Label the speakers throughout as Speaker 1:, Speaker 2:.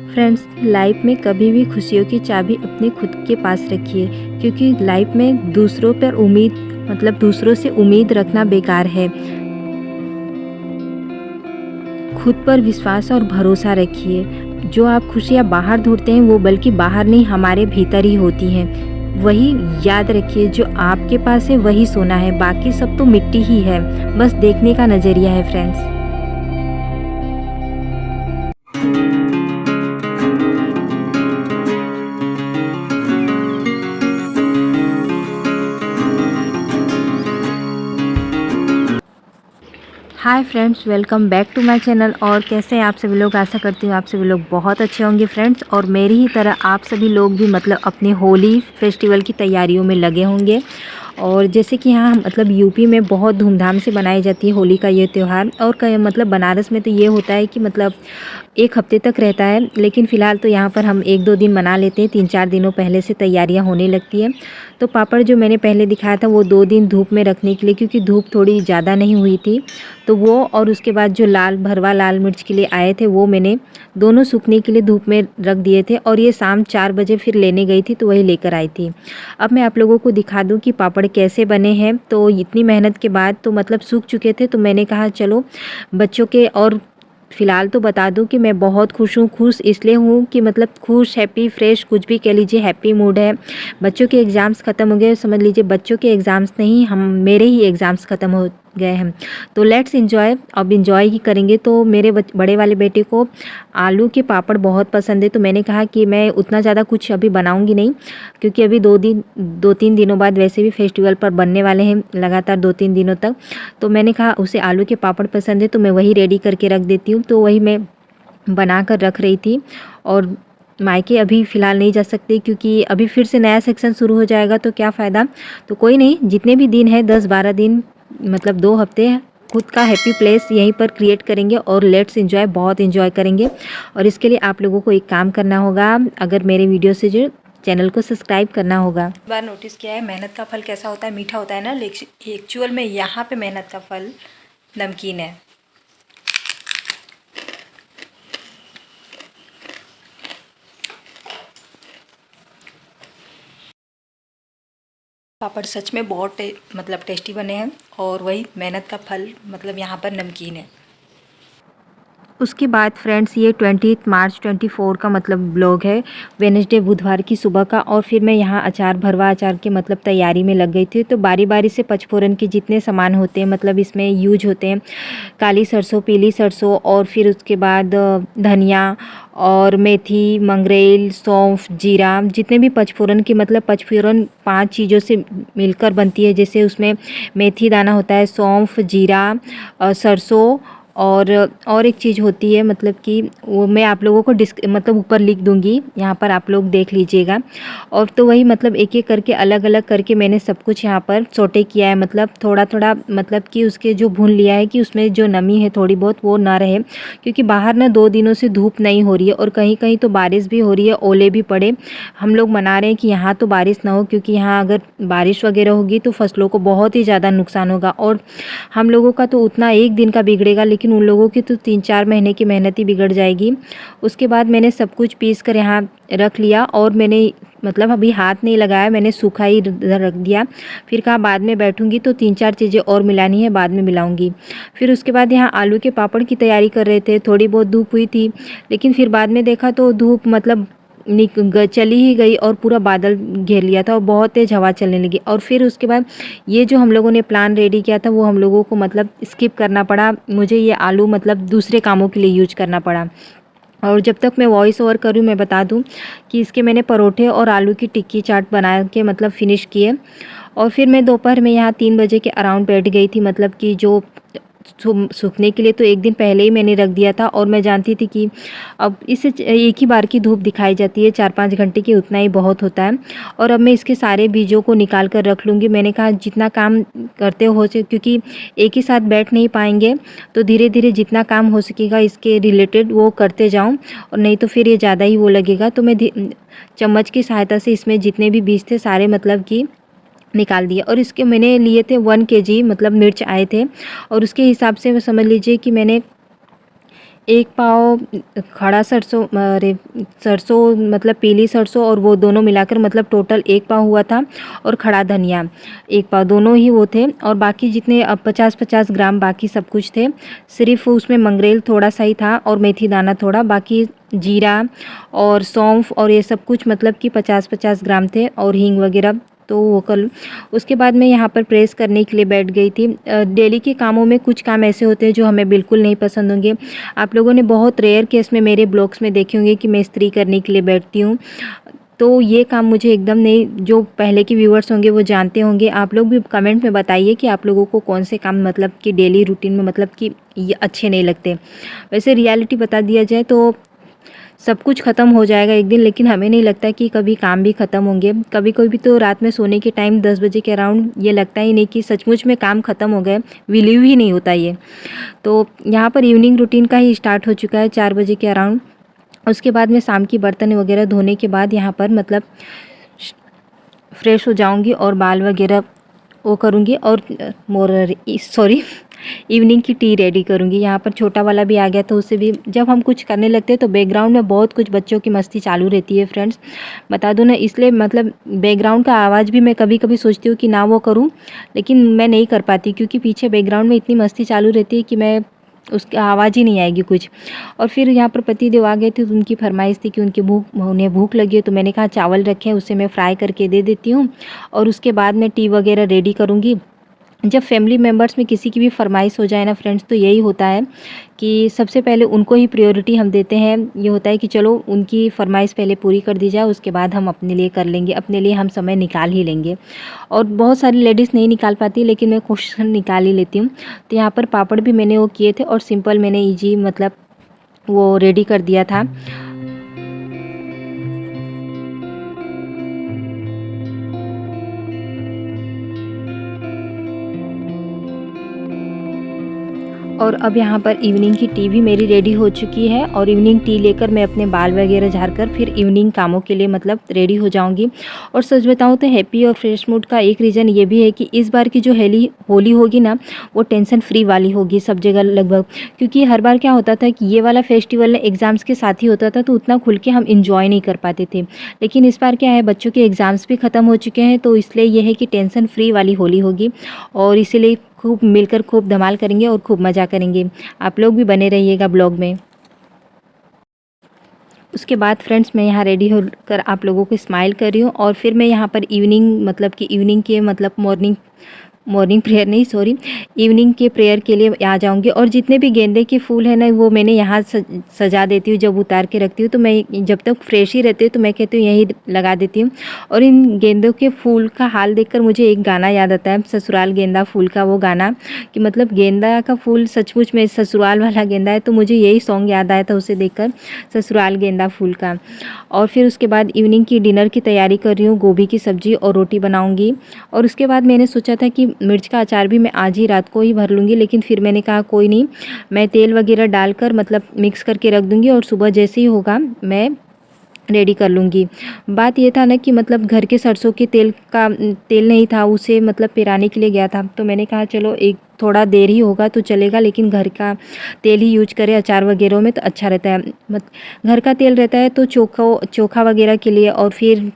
Speaker 1: Friends, life में कभी भी खुशियों की चाबी अपने खुद के पास रखिए, क्योंकि लाइफ में दूसरों पर दूसरों से उम्मीद रखना बेकार है। खुद पर विश्वास और भरोसा रखिए। जो आप खुशियाँ बाहर ढूंढते हैं वो बल्कि बाहर नहीं, हमारे भीतर ही होती हैं। वही याद रखिए, जो आपके पास है वही सोना है, बाकी सब तो मिट्टी ही है। बस देखने का नज़रिया है friends. Hi friends, welcome back to my channel. और कैसे हैं आप सभी लोग? आशा करती हूँ आप सभी लोग बहुत अच्छे होंगे फ्रेंड्स। और मेरी ही तरह आप सभी लोग भी अपने होली फेस्टिवल की तैयारियों में लगे होंगे। और जैसे कि यहाँ यूपी में बहुत धूमधाम से मनाई जाती है होली का ये त्यौहार। और बनारस में तो ये होता है कि एक हफ्ते तक रहता है, लेकिन फ़िलहाल तो यहाँ पर हम 1-2 दिन मना लेते हैं। 3-4 दिनों पहले से तैयारियाँ होने लगती है। तो पापड़ जो मैंने पहले दिखाया था वो 2 दिन धूप में रखने के लिए, क्योंकि धूप थोड़ी ज़्यादा नहीं हुई थी, तो वो और उसके बाद जो भरवा लाल मिर्च के लिए आए थे वो मैंने दोनों सूखने के लिए धूप में रख दिए थे। और ये शाम 4 बजे फिर लेने गई थी, तो वही लेकर आई थी। अब मैं आप लोगों को दिखा दूं कि पापड़ कैसे बने हैं। तो इतनी मेहनत के बाद तो सूख चुके थे, तो मैंने कहा चलो बच्चों के। और फ़िलहाल तो बता दूं कि मैं बहुत खुश हूँ। खुश इसलिए हूँ कि खुश, हैप्पी, फ्रेश, कुछ भी कह लीजिए, हैप्पी मूड है। बच्चों के एग्ज़ाम्स ख़त्म हो गए, समझ लीजिए बच्चों के एग्ज़ाम्स नहीं, मेरे ही एग्ज़ाम्स ख़त्म हो गए हैं। तो लेट्स एंजॉय। अब एंजॉय ही करेंगे। तो मेरे बड़े वाले बेटे को आलू के पापड़ बहुत पसंद है, तो मैंने कहा कि मैं उतना ज़्यादा कुछ अभी बनाऊंगी नहीं, क्योंकि अभी 2-3 दिनों बाद वैसे भी फेस्टिवल पर बनने वाले हैं, लगातार 2-3 दिनों तक। तो मैंने कहा उसे आलू के पापड़ पसंद है, तो मैं वही रेडी करके रख देती हूँ। तो वही मैं बना कर रख रही थी। और मायके अभी फ़िलहाल नहीं जा सकती, क्योंकि अभी फिर से नया सेक्शन शुरू हो जाएगा, तो क्या फ़ायदा। तो कोई नहीं, जितने भी दिन है 10-12 दिन, 2 हफ्ते, खुद का हैप्पी प्लेस यहीं पर क्रिएट करेंगे और लेट्स एंजॉय, बहुत एंजॉय करेंगे। और इसके लिए आप लोगों को एक काम करना होगा, अगर मेरे वीडियो से जो चैनल को सब्सक्राइब करना होगा। बार नोटिस किया है मेहनत का फल कैसा होता है, मीठा होता है ना, लेकिन एक्चुअल में यहाँ पे मेहनत का फल नमकीन है। पापड़ सच में बहुत टेस्टी बने हैं, और वही मेहनत का फल यहाँ पर नमकीन है। उसके बाद फ्रेंड्स, ये 20 मार्च 24 का ब्लॉग है, वेडनेसडे बुधवार की सुबह का। और फिर मैं यहाँ भरवा अचार के तैयारी में लग गई थी। तो बारी बारी से पचफोरन के जितने सामान होते हैं, इसमें यूज होते हैं, काली सरसों, पीली सरसों, और फिर उसके बाद धनिया और मेथी, मंगरेल, सौंफ, जीरा, जितने भी पचफोरन की पचफोरन 5 चीज़ों से मिलकर बनती है। जैसे उसमें मेथी दाना होता है, सौंफ, जीरा, सरसों, और एक चीज़ होती है, कि वो मैं आप लोगों को ऊपर लिख दूंगी, यहाँ पर आप लोग देख लीजिएगा। और तो वही एक एक करके, अलग अलग करके मैंने सब कुछ यहाँ पर सोटे किया है, थोड़ा थोड़ा कि उसके जो भून लिया है, कि उसमें जो नमी है थोड़ी बहुत वो ना रहे, क्योंकि बाहर ना 2 दिनों से धूप नहीं हो रही है, और कहीं कहीं तो बारिश भी हो रही है, ओले भी पड़े। हम लोग मना रहे हैं कि यहाँ तो बारिश ना हो, क्योंकि यहाँ अगर बारिश वगैरह होगी तो फसलों को बहुत ही ज़्यादा नुकसान होगा। और हम लोगों का तो उतना एक दिन का बिगड़ेगा, लेकिन उन लोगों की तो 3-4 महीने की मेहनत ही बिगड़ जाएगी। उसके बाद मैंने सब कुछ पीस कर यहाँ रख लिया, और मैंने अभी हाथ नहीं लगाया, मैंने सूखा ही रख दिया। फिर कहा बाद में बैठूंगी तो 3-4 चीज़ें और मिलानी है, बाद में मिलाऊंगी। फिर उसके बाद यहाँ आलू के पापड़ की तैयारी कर रहे थे। थोड़ी बहुत धूप हुई थी, लेकिन फिर बाद में देखा तो धूप चली ही गई, और पूरा बादल घेर लिया था, और बहुत तेज़ हवा चलने लगी। और फिर उसके बाद ये जो हम लोगों ने प्लान रेडी किया था, वो हम लोगों को स्किप करना पड़ा। मुझे ये आलू दूसरे कामों के लिए यूज करना पड़ा। और जब तक मैं वॉइस ओवर करूँ, मैं बता दूं कि इसके मैंने परोठे और आलू की टिक्की चाट बना के फिनिश किए। और फिर मैं दोपहर में यहाँ 3 बजे के अराउंड बैठ गई थी, कि जो सूखने के लिए तो एक दिन पहले ही मैंने रख दिया था। और मैं जानती थी कि अब इससे एक ही बार की धूप दिखाई जाती है, 4-5 घंटे की, उतना ही बहुत होता है। और अब मैं इसके सारे बीजों को निकाल कर रख लूँगी। मैंने कहा जितना काम करते हो क्योंकि एक ही साथ बैठ नहीं पाएंगे, तो धीरे धीरे जितना काम हो सकेगा इसके रिलेटेड वो करते जाऊँ, और नहीं तो फिर ये ज़्यादा ही वो लगेगा। तो मैं चम्मच की सहायता से इसमें जितने भी बीज थे सारे कि निकाल दिया। और इसके मैंने लिए थे 1 kg मिर्च आए थे, और उसके हिसाब से समझ लीजिए कि मैंने 1 पाव खड़ा सरसों, अरे सरसों मतलब पीली सरसों और वो दोनों मिलाकर मतलब टोटल 1 पाव हुआ था। और खड़ा धनिया 1 पाव, दोनों ही वो थे। और बाकी जितने 50-50 ग्राम बाकी सब कुछ थे। सिर्फ उसमें मंगरेल थोड़ा सा ही था और मेथी दाना थोड़ा, बाकी जीरा और सौंफ और ये सब कुछ मतलब कि 50-50 ग्राम थे, और हींग वगैरह। तो वो कल उसके बाद मैं यहाँ पर प्रेस करने के लिए बैठ गई थी। डेली के कामों में कुछ काम ऐसे होते हैं जो हमें बिल्कुल नहीं पसंद होंगे। आप लोगों ने बहुत रेयर केस में मेरे ब्लॉग्स में देखे होंगे कि मैं इस्त्री करने के लिए बैठती हूँ। तो ये काम मुझे एकदम नहीं, जो पहले के व्यूअर्स होंगे वो जानते होंगे। आप लोग भी कमेंट में बताइए कि आप लोगों को कौन से काम मतलब कि डेली रूटीन में मतलब कि ये अच्छे नहीं लगते। वैसे रियलिटी बता दिया जाए तो सब कुछ ख़त्म हो जाएगा एक दिन, लेकिन हमें नहीं लगता कि कभी काम भी ख़त्म होंगे। कभी कभी तो रात में सोने के टाइम 10 बजे के अराउंड ये लगता ही नहीं कि सचमुच में काम ख़त्म हो गए, बिलीव ही नहीं होता ये। तो यहाँ पर इवनिंग रूटीन का ही स्टार्ट हो चुका है 4 बजे के अराउंड। उसके बाद में शाम की बर्तन वगैरह धोने के बाद यहाँ पर मतलब फ्रेश हो जाऊँगी और बाल वगैरह वो करूँगी और सॉरी इवनिंग की टी रेडी करूँगी। यहाँ पर छोटा वाला भी आ गया, तो उससे भी जब हम कुछ करने लगते हैं तो बैकग्राउंड में बहुत कुछ बच्चों की मस्ती चालू रहती है फ्रेंड्स, बता दूँ ना। इसलिए मतलब बैकग्राउंड का आवाज़ भी मैं कभी कभी सोचती हूँ कि ना वो करूँ, लेकिन मैं नहीं कर पाती क्योंकि पीछे बैकग्राउंड में इतनी मस्ती चालू रहती है कि मैं उसकी आवाज़ ही नहीं आएगी कुछ। और फिर यहाँ पर पति देव आ गए थे, तो उनकी फरमाइश थी कि उन्हें भूख लगी है, तो मैंने कहा चावल रखें उसे मैं फ्राई करके दे देती हूँ और उसके बाद मैं टी वगैरह रेडी करूँगी। जब फैमिली मेम्बर्स में किसी की भी फरमाइश हो जाए ना फ्रेंड्स, तो यही होता है कि सबसे पहले उनको ही प्रायोरिटी हम देते हैं। ये होता है कि चलो उनकी फरमाइश पहले पूरी कर दी जाए, उसके बाद हम अपने लिए कर लेंगे, अपने लिए हम समय निकाल ही लेंगे। और बहुत सारी लेडीज़ नहीं निकाल पाती, लेकिन मैं कोशिश निकाल ही लेती हूँ। तो यहाँ पर पापड़ भी मैंने वो किए थे और सिंपल मैंने ईजी मतलब वो रेडी कर दिया था। और अब यहाँ पर इवनिंग की टी भी मेरी रेडी हो चुकी है और इवनिंग टी लेकर मैं अपने बाल वगैरह झाड़कर फिर इवनिंग कामों के लिए मतलब रेडी हो जाऊँगी। और सच बताऊँ तो हैप्पी और फ्रेश मूड का एक रीज़न ये भी है कि इस बार की जो होली होगी ना, वो टेंशन फ्री वाली होगी सब जगह लगभग। क्योंकि हर बार क्या होता था कि ये वाला फेस्टिवल एग्ज़ाम्स के साथ ही होता था, तो उतना खुल के हम इंजॉय नहीं कर पाते थे। लेकिन इस बार क्या है, बच्चों के एग्ज़ाम्स भी ख़त्म हो चुके हैं, तो इसलिए ये है कि टेंशन फ्री वाली होली होगी और इसीलिए खूब मिलकर खूब धमाल करेंगे और खूब मज़ा करेंगे। आप लोग भी बने रहिएगा ब्लॉग में। उसके बाद फ्रेंड्स मैं यहाँ रेडी होकर आप लोगों को स्माइल कर रही हूँ और फिर मैं यहाँ पर इवनिंग मतलब कि इवनिंग के मतलब मॉर्निंग प्रेयर नहीं सॉरी इवनिंग के प्रेयर के लिए आ जाऊंगी। और जितने भी गेंदे के फूल हैं ना, वो मैंने यहाँ सजा देती हूँ। जब उतार के रखती हूँ तो मैं जब तक फ्रेश ही रहती हूँ तो मैं कहती हूँ यही लगा देती हूँ। और इन गेंदों के फूल का हाल देखकर मुझे एक गाना याद आता है, ससुराल गेंदा फूल का वो गाना, कि मतलब गेंदा का फूल सचमुच में ससुराल वाला गेंदा है। तो मुझे यही सॉन्ग याद आया था उसे देखकर, ससुराल गेंदा फूल का। और फिर उसके बाद इवनिंग की डिनर की तैयारी कर रही हूँ, गोभी की सब्ज़ी और रोटी बनाऊँगी। और उसके बाद मैंने सोचा था कि मिर्च का अचार भी मैं आज ही रात को ही भर लूँगी, लेकिन फिर मैंने कहा कोई नहीं, मैं तेल वगैरह डालकर मतलब मिक्स करके रख दूँगी और सुबह जैसे ही होगा मैं रेडी कर लूँगी। बात ये था ना कि मतलब घर के सरसों के तेल नहीं था, उसे मतलब पिराने के लिए गया था, तो मैंने कहा चलो एक थोड़ा देर ही होगा तो चलेगा, लेकिन घर का तेल ही यूज करें अचार वगैरह में तो अच्छा रहता है। घर का तेल रहता है तो चोखा वगैरह के लिए और फिर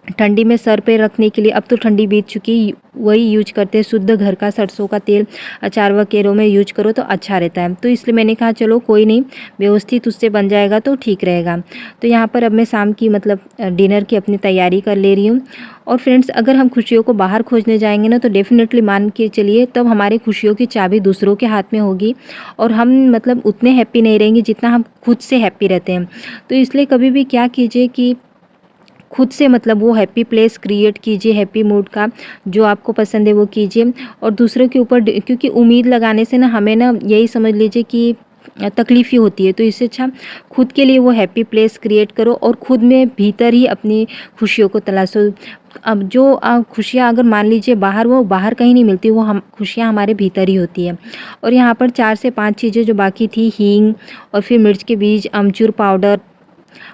Speaker 1: ठंडी में सर पे रखने के लिए, अब तो ठंडी बीत चुकी, वही यूज करते हैं। शुद्ध घर का सरसों का तेल अचार वगैरह में यूज करो तो अच्छा रहता है। तो इसलिए मैंने कहा चलो कोई नहीं, व्यवस्थित उससे बन जाएगा तो ठीक रहेगा। तो यहाँ पर अब मैं शाम की मतलब डिनर की अपनी तैयारी कर ले रही हूँ। और फ्रेंड्स, अगर हम खुशियों को बाहर खोजने जाएंगे ना, तो डेफिनेटली मान के चलिए तब हमारी खुशियों की चाबी दूसरों के हाथ में होगी और हम मतलब उतने हैप्पी नहीं रहेंगे जितना हम खुद से हैप्पी रहते हैं। तो इसलिए कभी भी क्या कीजिए कि खुद से मतलब वो हैप्पी प्लेस क्रिएट कीजिए, हैप्पी मूड का जो आपको पसंद है वो कीजिए। और दूसरों के ऊपर क्योंकि उम्मीद लगाने से ना हमें ना यही समझ लीजिए कि तकलीफ़ ही होती है। तो इससे अच्छा खुद के लिए वो हैप्पी प्लेस क्रिएट करो और खुद में भीतर ही अपनी खुशियों को तलाशो। अब जो खुशियाँ अगर मान लीजिए बाहर, वो बाहर कहीं नहीं मिलती, वो हम खुशियाँ हमारे भीतर ही होती है। और यहाँ पर 4 से 5 चीज़ें जो बाकी थी, हींग और फिर मिर्च के बीज, अमचूर पाउडर,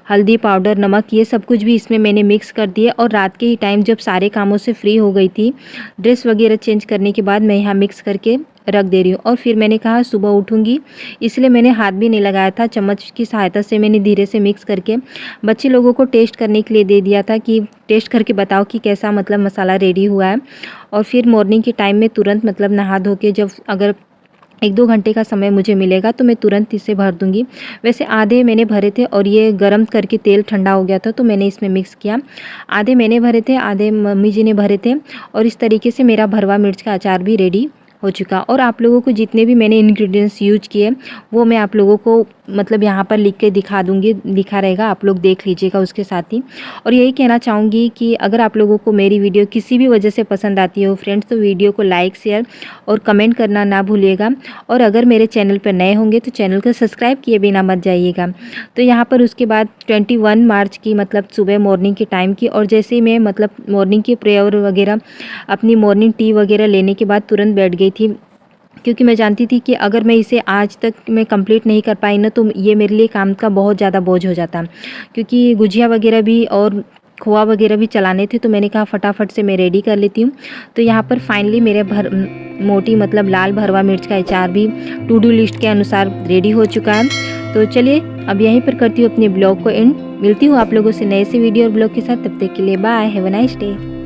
Speaker 1: हल्दी पाउडर, नमक, ये सब कुछ भी इसमें मैंने मिक्स कर दिया। और रात के ही टाइम जब सारे कामों से फ्री हो गई थी, ड्रेस वगैरह चेंज करने के बाद मैं यहाँ मिक्स करके रख दे रही हूँ। और फिर मैंने कहा सुबह उठूँगी, इसलिए मैंने हाथ भी नहीं लगाया था, चम्मच की सहायता से मैंने धीरे से मिक्स करके बच्चे लोगों को टेस्ट करने के लिए दे दिया था कि टेस्ट करके बताओ कि कैसा मतलब मसाला रेडी हुआ है। और फिर मॉर्निंग के टाइम में तुरंत मतलब नहा धो के जब अगर 1-2 घंटे का समय मुझे मिलेगा तो मैं तुरंत इसे भर दूँगी। वैसे आधे मैंने भरे थे और ये गरम करके तेल ठंडा हो गया था तो मैंने इसमें मिक्स किया। आधे मैंने भरे थे, आधे मम्मी जी ने भरे थे और इस तरीके से मेरा भरवा मिर्च का अचार भी रेडी हो चुका। और आप लोगों को जितने भी मैंने इंग्रेडिएंट्स यूज किए वो मैं आप लोगों को मतलब यहाँ पर लिख के दिखा दूँगी, लिखा रहेगा, आप लोग देख लीजिएगा उसके साथ ही। और यही कहना चाहूँगी कि अगर आप लोगों को मेरी वीडियो किसी भी वजह से पसंद आती हो फ्रेंड्स, तो वीडियो को लाइक, शेयर और कमेंट करना ना भूलिएगा। और अगर मेरे चैनल पर नए होंगे तो चैनल को सब्सक्राइब किए बिना मत जाइएगा। तो यहाँ पर उसके बाद 21 मार्च की मतलब सुबह मॉर्निंग के टाइम की, और जैसे ही मैं मतलब मॉर्निंग की प्रेयर वगैरह अपनी मॉर्निंग टी वगैरह लेने के बाद तुरंत बैठ गई थी, क्योंकि मैं जानती थी कि अगर मैं इसे आज तक मैं कंप्लीट नहीं कर पाई ना तो ये मेरे लिए काम का बहुत ज़्यादा बोझ हो जाता, क्योंकि गुजिया वगैरह भी और खोआ वगैरह भी चलाने थे। तो मैंने कहा फटाफट से मैं रेडी कर लेती हूँ। तो यहाँ पर फाइनली मेरे मोटी मतलब लाल भरवा मिर्च का अचार भी टू डू लिस्ट के अनुसार रेडी हो चुका है। तो चलिए अब यहीं पर करती हूँ अपने ब्लॉग को एंड। मिलती हूँ आप लोगों से नए से वीडियो और ब्लॉग के साथ, तब तक के लिए bye, have a nice day.